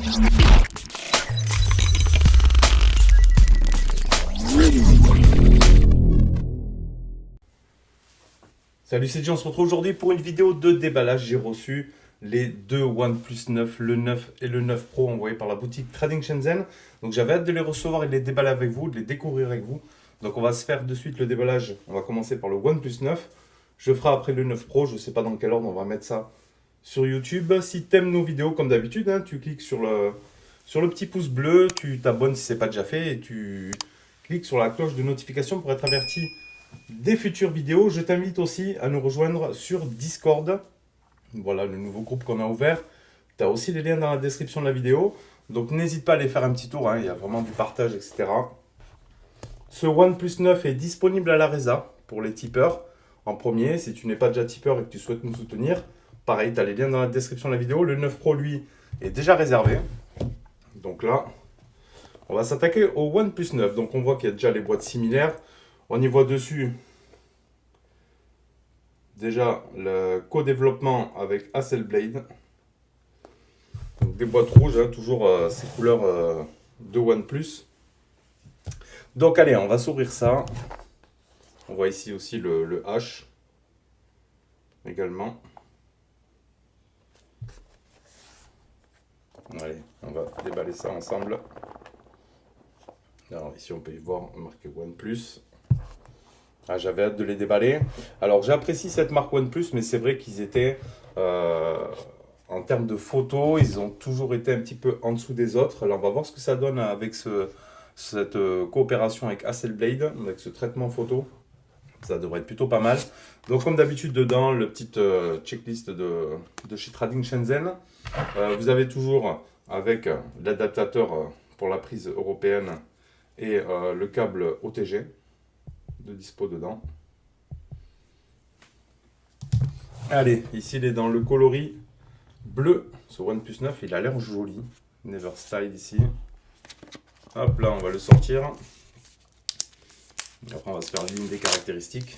Salut, c'est John, on se retrouve aujourd'hui pour une vidéo de déballage. J'ai reçu les deux OnePlus 9, le 9 et le 9 Pro envoyés par la boutique Trading Shenzhen. Donc j'avais hâte de les recevoir et de les déballer avec vous, de les découvrir avec vous. Donc on va se faire de suite le déballage. On va commencer par le OnePlus 9. Je ferai après le 9 Pro, je ne sais pas dans quel ordre, on va mettre ça sur YouTube. Si tu aimes nos vidéos comme d'habitude, hein, tu cliques sur le petit pouce bleu, tu t'abonnes si ce n'est pas déjà fait et tu cliques sur la cloche de notification pour être averti des futures vidéos. Je t'invite aussi à nous rejoindre sur Discord. Voilà le nouveau groupe qu'on a ouvert. Tu as aussi les liens dans la description de la vidéo. Donc n'hésite pas à aller faire un petit tour, hein. Il y a vraiment du partage, etc. Ce OnePlus 9 est disponible à la Reza pour les tipeurs. En premier, si tu n'es pas déjà tipeur et que tu souhaites nous soutenir, pareil, tu as les liens dans la description de la vidéo. Le 9 Pro, lui, est déjà réservé. Donc là, on va s'attaquer au OnePlus 9. Donc on voit qu'il y a déjà les boîtes similaires. On y voit dessus déjà le co-développement avec Hasselblad. Donc des boîtes rouges, hein, toujours ces couleurs de OnePlus. Donc allez, on va s'ouvrir ça. On voit ici aussi le H également. Allez, on va déballer ça ensemble. Alors ici on peut y voir marqué OnePlus. Ah, j'avais hâte de les déballer. Alors j'apprécie cette marque OnePlus, mais c'est vrai qu'ils étaient, en termes de photos, ils ont toujours été un petit peu en dessous des autres. Alors on va voir ce que ça donne avec cette coopération avec Hasselblad, avec ce traitement photo. Ça devrait être plutôt pas mal. Donc comme d'habitude dedans, le petit checklist de chez Trading Shenzhen. Vous avez toujours avec l'adaptateur pour la prise européenne et le câble OTG de dispo dedans. Allez, ici il est dans le coloris bleu. Ce OnePlus 9, il a l'air joli. Never Style ici. Hop là, on va le sortir. Et après, on va se faire l'une des caractéristiques.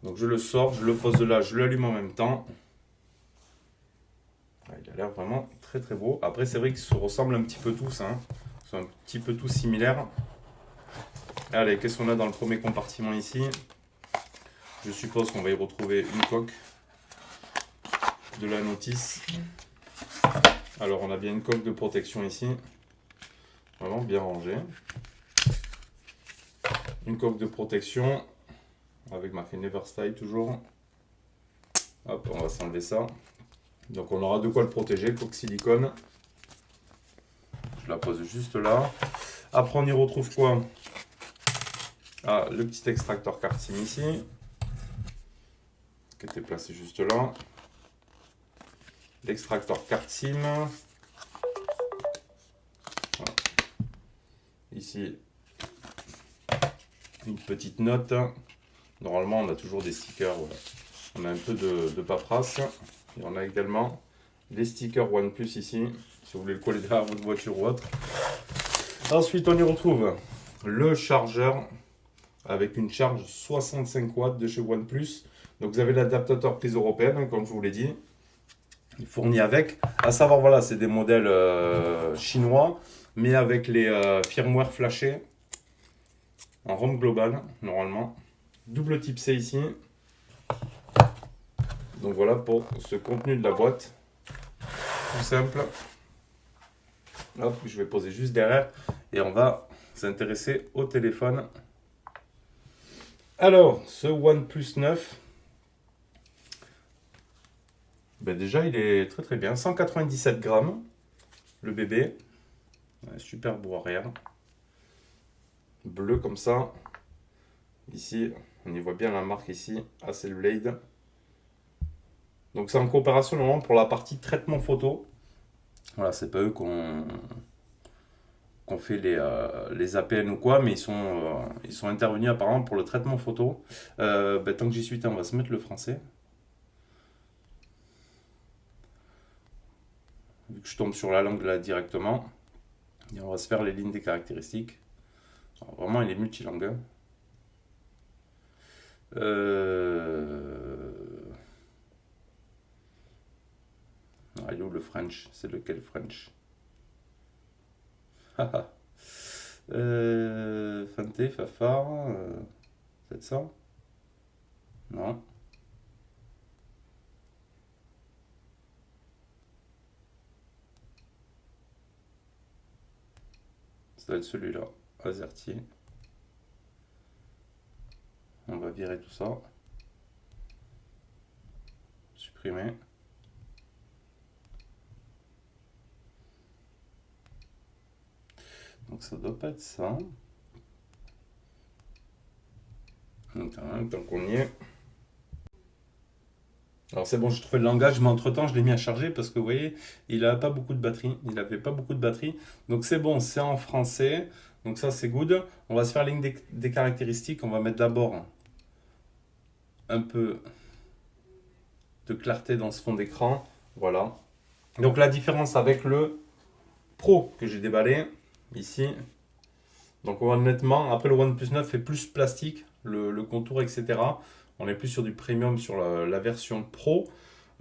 Donc je le sors, je le pose là, je l'allume en même temps. Il a l'air vraiment très très beau. Après, c'est vrai qu'ils se ressemblent un petit peu tous, hein. Ils sont un petit peu tous similaires. Allez, qu'est-ce qu'on a dans le premier compartiment ici? Je suppose qu'on va y retrouver une coque de la notice. Alors, on a bien une coque de protection ici. Vraiment bien rangée. Une coque de protection avec marqué Never Style toujours. Hop, on va s'enlever ça. Donc, on aura de quoi le protéger. Coque silicone. Je la pose juste là. Après, on y retrouve quoi? Ah, le petit extracteur carte SIM ici, qui était placé juste là. L'extracteur carte SIM. Voilà. Ici, une petite note. Normalement, on a toujours des stickers. Voilà. On a un peu de paperasse. Et on a également les stickers OnePlus ici, si vous voulez le coller derrière votre voiture ou autre. Ensuite, on y retrouve le chargeur avec une charge 65 watts de chez OnePlus. Donc vous avez l'adaptateur prise européenne, hein, comme je vous l'ai dit, fourni avec. À savoir, voilà, c'est des modèles chinois, mais avec les firmware flashés en ROM global, normalement. Double type C ici. Donc voilà pour ce contenu de la boîte. Tout simple. Hop, je vais poser juste derrière et on va s'intéresser au téléphone. Alors, ce OnePlus 9, ben déjà il est très très bien. 197 grammes, le bébé. Super beau arrière. Bleu comme ça. Ici, on y voit bien la marque ici, Hasselblad. Donc c'est en coopération normalement pour la partie traitement photo. Voilà, c'est pas eux qu'on fait les APN ou quoi, mais ils sont intervenus apparemment pour le traitement photo. Ben, tant que j'y suis, on va se mettre le français. Vu que je tombe sur la langue là directement. Et on va se faire les lignes des caractéristiques. Alors, vraiment, il est multilangue. Hein. Ah, il est où le French? C'est lequel French? Fanté, Fafard, 700. Non. Ça doit être celui-là. Azerty. On va virer tout ça. Supprimer. Donc ça doit pas être ça. Donc, tant qu'on y est. Alors c'est bon, j'ai trouvé le langage, mais entre-temps, je l'ai mis à charger parce que vous voyez, il n'a pas beaucoup de batterie. Il n'avait pas beaucoup de batterie. Donc c'est bon, c'est en français. Donc ça, c'est good. On va se faire la ligne des caractéristiques. On va mettre d'abord un peu de clarté dans ce fond d'écran. Voilà. Donc la différence avec le Pro que j'ai déballé ici. Donc honnêtement, après le OnePlus 9 est plus plastique, le contour, etc. On est plus sur du premium sur la version Pro.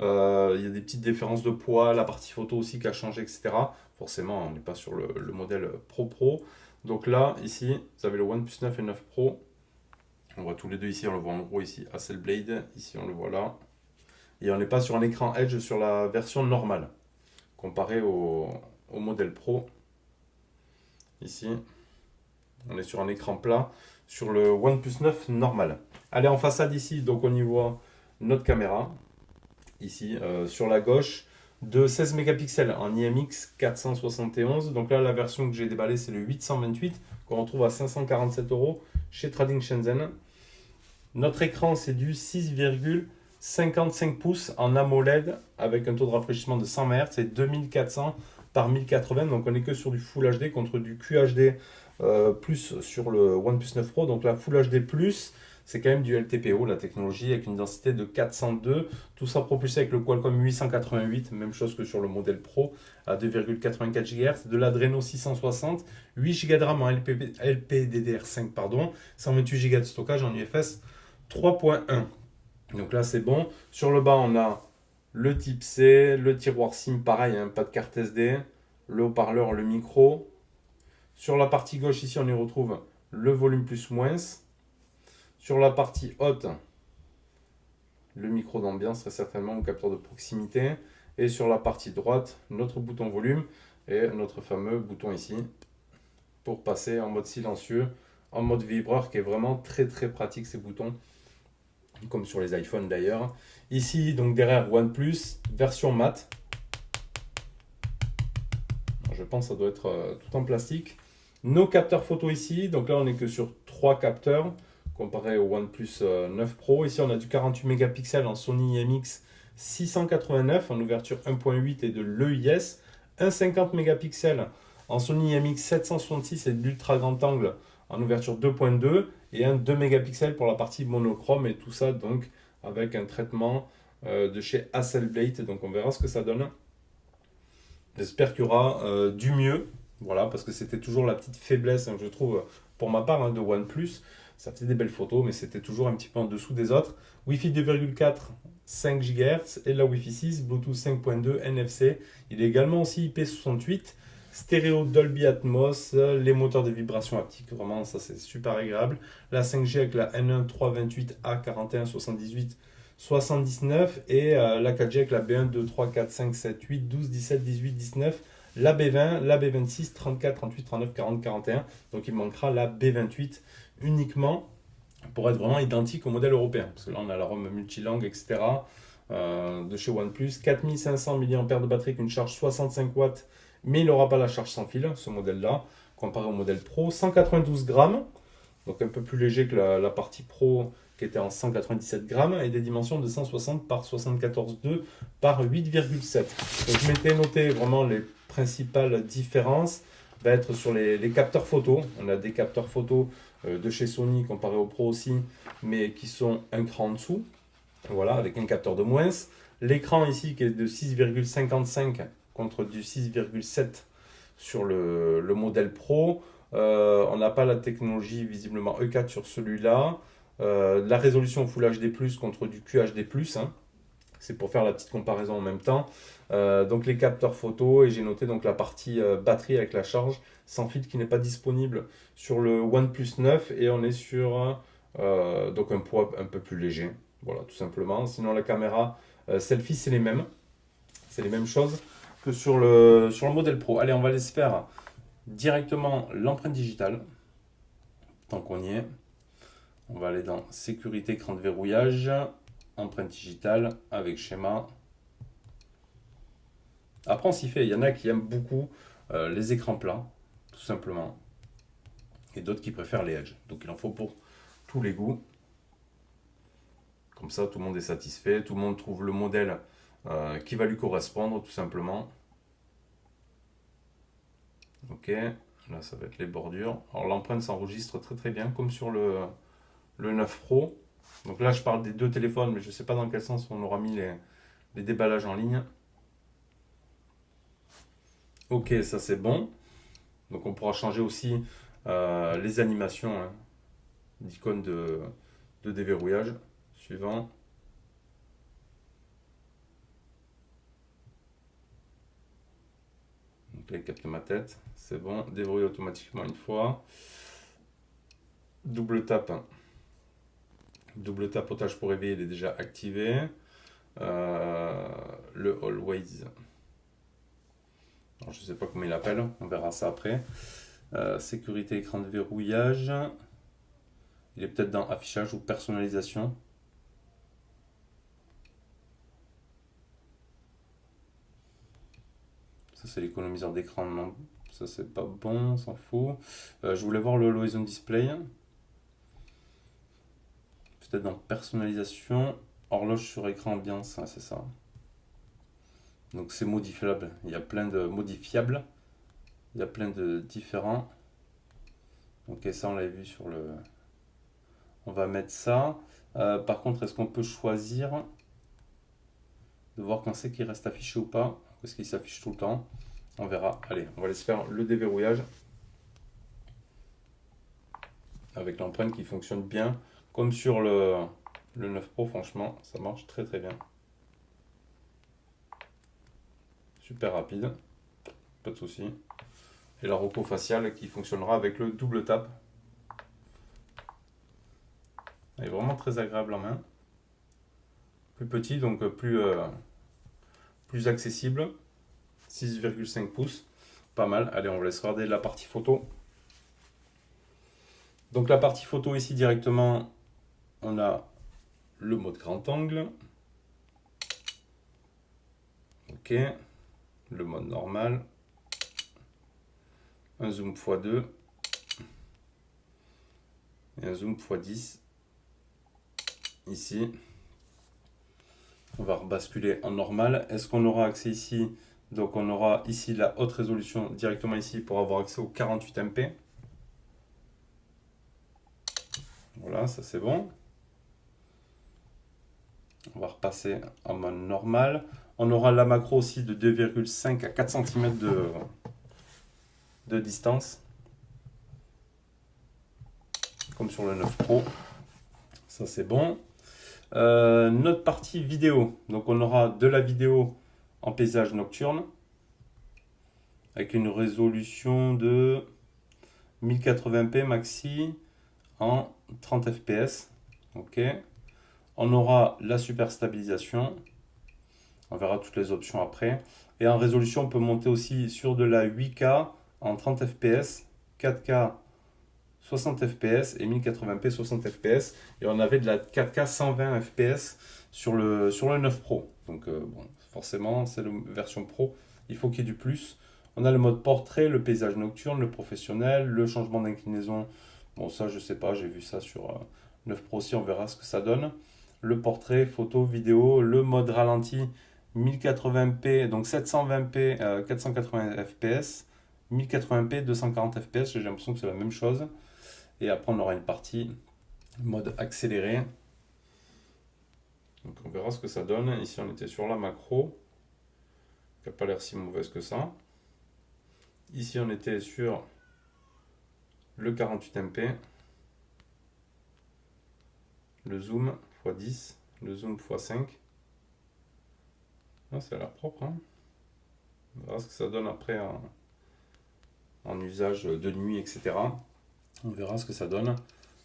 Il y a des petites différences de poids, la partie photo aussi qui a changé, etc. Forcément, on n'est pas sur le modèle Pro. Donc là, ici, vous avez le OnePlus 9 et 9 Pro. On voit tous les deux ici, on le voit en gros ici, Hasselblad. Ici, on le voit là. Et on n'est pas sur un écran Edge sur la version normale, comparé au modèle Pro. Ici, on est sur un écran plat sur le OnePlus 9 normal. Allez, en façade ici, donc on y voit notre caméra. Ici, sur la gauche, de 16 mégapixels en IMX 471. Donc là, la version que j'ai déballée, c'est le 828, qu'on retrouve à 547 € chez Trading Shenzhen. Notre écran, c'est du 6,55 pouces en AMOLED avec un taux de rafraîchissement de 100 Hz. C'est 2400 par 1080. Donc on n'est que sur du Full HD contre du QHD plus sur le OnePlus 9 Pro. Donc la Full HD plus, c'est quand même du LTPO, la technologie, avec une densité de 402. Tout ça propulsé avec le Qualcomm 888, même chose que sur le modèle Pro, à 2,84 GHz. De l'Adreno 660, 8 Go de RAM en LPDDR5, 128 Go de stockage en UFS 3.1. Donc là, c'est bon. Sur le bas, on a le type C, le tiroir SIM, pareil, hein, pas de carte SD, le haut-parleur, le micro. Sur la partie gauche, ici, on y retrouve le volume plus moins. Sur la partie haute, le micro d'ambiance, très certainement, ou capteur de proximité. Et sur la partie droite, notre bouton volume et notre fameux bouton ici pour passer en mode silencieux, en mode vibreur, qui est vraiment très très pratique ces boutons, comme sur les iPhones d'ailleurs. Ici, donc derrière OnePlus, version mat. Je pense que ça doit être tout en plastique. Nos capteurs photo ici, donc là on n'est que sur 3 capteurs comparé au OnePlus 9 Pro. Ici on a du 48 mégapixels en Sony IMX 689 en ouverture 1.8 et de l'EIS, un 50 mégapixels en Sony IMX 766 et de l'ultra grand angle en ouverture 2.2 et un 2 mégapixels pour la partie monochrome, et tout ça donc avec un traitement de chez Hasselblad. Donc on verra ce que ça donne. J'espère qu'il y aura du mieux, voilà, parce que c'était toujours la petite faiblesse, hein, je trouve, pour ma part, hein, de OnePlus. Ça faisait des belles photos, mais c'était toujours un petit peu en dessous des autres. Wi-Fi 2,4, 5 GHz, et la Wi-Fi 6, Bluetooth 5.2, NFC. Il est également aussi IP68, stéréo Dolby Atmos, les moteurs de vibration haptique, vraiment, ça c'est super agréable. La 5G avec la N1 328A 41 78 79 et la 4G avec la B1 2 3 4 5 7 8 12 17 18 19, la B20, la B26 34 38 39 40 41. Donc il manquera la B28 uniquement pour être vraiment identique au modèle européen, parce que là on a la ROM multilangue, etc. De chez OnePlus. 4500 mAh de batterie avec une charge 65 watts, mais il n'aura pas la charge sans fil, ce modèle là, comparé au modèle Pro. 192 grammes, donc un peu plus léger que la partie Pro qui était en 197 grammes, et des dimensions de 160 par 74,2 par 8,7. Donc je m'étais noté vraiment les principales différences. Va être sur les capteurs photo. On a des capteurs photo de chez Sony comparé au Pro aussi, mais qui sont un cran en dessous. Voilà, avec un capteur de moins. L'écran ici qui est de 6,55 contre du 6,7 sur le modèle Pro. On n'a pas la technologie visiblement E4 sur celui-là. La résolution Full HD+, contre du QHD+, hein. C'est pour faire la petite comparaison en même temps. Donc les capteurs photo et j'ai noté donc la partie batterie avec la charge sans fil qui n'est pas disponible sur le OnePlus 9 et on est sur donc un poids un peu plus léger. Voilà, tout simplement. Sinon la caméra selfie c'est les mêmes choses que sur le modèle Pro. Allez, on va aller se faire directement l'empreinte digitale. Tant qu'on y est, on va aller dans sécurité, écran de verrouillage, empreinte digitale avec schéma. Après, on s'y fait. Il y en a qui aiment beaucoup les écrans plats, tout simplement. Et d'autres qui préfèrent les Edge. Donc il en faut pour tous les goûts. Comme ça, tout le monde est satisfait. Tout le monde trouve le modèle qui va lui correspondre, tout simplement. Ok, là ça va être les bordures. Alors l'empreinte s'enregistre très très bien, comme sur le 9 Pro. Donc là, je parle des deux téléphones, mais je ne sais pas dans quel sens on aura mis les déballages en ligne. Ok, ça c'est bon. Donc on pourra changer aussi les animations hein, d'icônes de déverrouillage. Suivant. Donc là, il capte ma tête. C'est bon. Déverrouiller automatiquement une fois. Double tap. Double tapotage pour réveiller, il est déjà activé. Le Always. Alors, je ne sais pas comment il appelle, on verra ça après. Sécurité écran de verrouillage. Il est peut-être dans affichage ou personnalisation. Ça c'est l'économiseur d'écran, non. Ça c'est pas bon, on s'en fout. Je voulais voir le Always on Display. Peut-être dans personnalisation. Horloge sur écran ambiance, c'est ça. Donc c'est modifiable. Il y a plein de modifiables. Il y a plein de différents. Ok, ça on l'avait vu sur le. On va mettre ça. Par contre, est-ce qu'on peut choisir de voir quand c'est qu'il reste affiché ou pas? Est-ce qu'il s'affiche tout le temps? On verra. Allez, on va aller se faire le déverrouillage avec l'empreinte qui fonctionne bien. Comme sur le 9 Pro, franchement, ça marche très très bien. Super rapide, pas de souci. Et la reco faciale qui fonctionnera avec le double tap. Elle est vraiment très agréable en main. Plus petit, donc plus accessible. 6,5 pouces. Pas mal. Allez, on va laisser regarder la partie photo. Donc la partie photo ici directement, on a le mode grand angle. Ok. Le mode normal. Un zoom x2. Et un zoom x10. Ici. On va rebasculer en normal. Est-ce qu'on aura accès ici? Donc on aura ici la haute résolution directement ici pour avoir accès au 48 MP. Voilà, ça c'est bon. On va repasser en mode normal. On aura la macro aussi de 2,5 à 4 cm de distance. Comme sur le 9 Pro. Ça c'est bon. Notre partie vidéo. Donc on aura de la vidéo en paysage nocturne. Avec une résolution de 1080p maxi en 30 fps. Ok. On aura la super stabilisation. On verra toutes les options après. Et en résolution, on peut monter aussi sur de la 8K en 30 fps, 4K 60 fps et 1080p 60 fps. Et on avait de la 4K 120 fps sur le 9 Pro. Donc bon, forcément, c'est la version Pro. Il faut qu'il y ait du plus. On a le mode portrait, le paysage nocturne, le professionnel, le changement d'inclinaison. Bon, ça, je sais pas, j'ai vu ça sur 9 Pro aussi, on verra ce que ça donne. Le portrait, photo, vidéo, le mode ralenti, 1080p, donc 720p, 480 fps, 1080p, 240 fps, j'ai l'impression que c'est la même chose. Et après, on aura une partie mode accéléré. Donc, on verra ce que ça donne. Ici, on était sur la macro, qui n'a pas l'air si mauvaise que ça. Ici, on était sur le 48 MP, le zoom x10, le zoom x5. Ah, ça a l'air propre, hein. On verra ce que ça donne après en usage de nuit, etc. On verra ce que ça donne.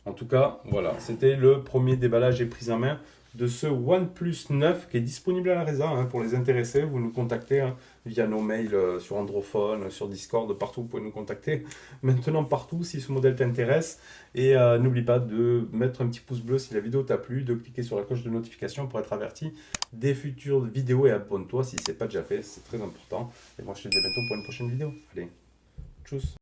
En tout cas, voilà, c'était le premier déballage et prise en main de ce OnePlus 9 qui est disponible à la résa, hein, pour les intéressés. Vous nous contactez, hein, via nos mails, sur Androphone, sur Discord, partout vous pouvez nous contacter. Maintenant partout si ce modèle t'intéresse. Et n'oublie pas de mettre un petit pouce bleu si la vidéo t'a plu, de cliquer sur la cloche de notification pour être averti des futures vidéos et abonne-toi si ce n'est pas déjà fait, c'est très important. Et moi je te dis à bientôt pour une prochaine vidéo. Allez, tchuss.